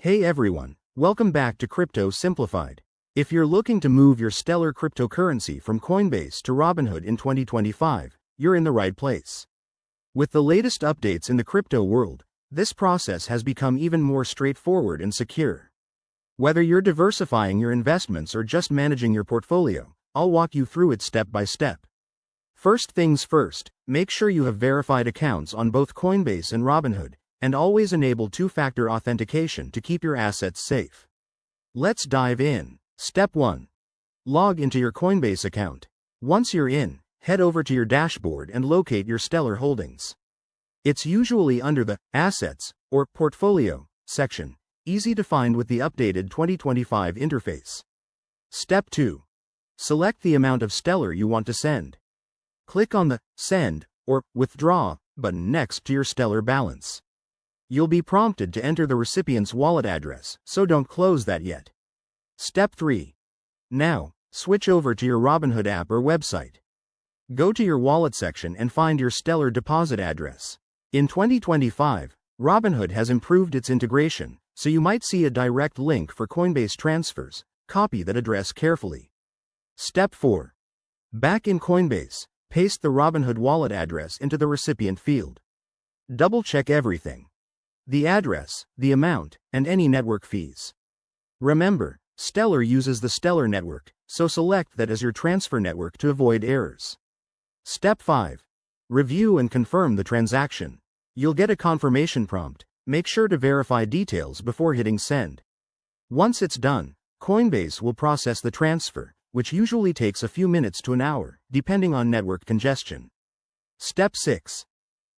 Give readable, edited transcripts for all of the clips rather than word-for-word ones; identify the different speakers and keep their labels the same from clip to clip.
Speaker 1: Hey everyone, welcome back to Crypto Simplified. If you're looking to move your stellar cryptocurrency from Coinbase to Robinhood in 2025, you're in the right place. With the latest updates in the crypto world, this process has become even more straightforward and secure. Whether you're diversifying your investments or just managing your portfolio, I'll walk you through it step by step. First things first, make sure you have verified accounts on both Coinbase and Robinhood, and always enable two-factor authentication to keep your assets safe. Let's dive in. Step 1. Log into your Coinbase account. Once you're in, head over to your dashboard and locate your Stellar holdings. It's usually under the Assets or Portfolio section, easy to find with the updated 2025 interface. Step 2. Select the amount of Stellar you want to send. Click on the Send or Withdraw button next to your Stellar balance. You'll be prompted to enter the recipient's wallet address, so don't close that yet. Step 3. Now, switch over to your Robinhood app or website. Go to your wallet section and find your Stellar deposit address. In 2025, Robinhood has improved its integration, so you might see a direct link for Coinbase transfers. Copy that address carefully. Step 4. Back in Coinbase, paste the Robinhood wallet address into the recipient field. Double-check everything: the address, the amount, and any network fees. Remember, Stellar uses the Stellar network, so select that as your transfer network to avoid errors. Step 5. Review and confirm the transaction. You'll get a confirmation prompt. Make sure to verify details before hitting send. Once it's done, Coinbase will process the transfer, which usually takes a few minutes to an hour, depending on network congestion. Step 6.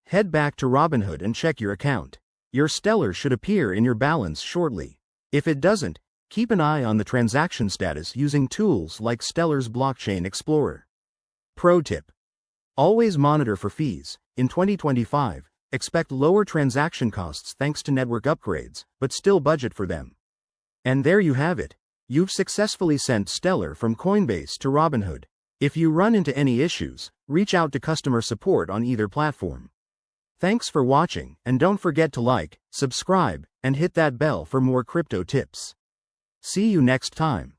Speaker 1: Head back to Robinhood and check your account. Your Stellar should appear in your balance shortly. If it doesn't, keep an eye on the transaction status using tools like Stellar's Blockchain Explorer. Pro tip: always monitor for fees. In 2025, expect lower transaction costs thanks to network upgrades, but still budget for them. And there you have it. You've successfully sent Stellar from Coinbase to Robinhood. If you run into any issues, reach out to customer support on either platform. Thanks for watching, and don't forget to like, subscribe, and hit that bell for more crypto tips. See you next time.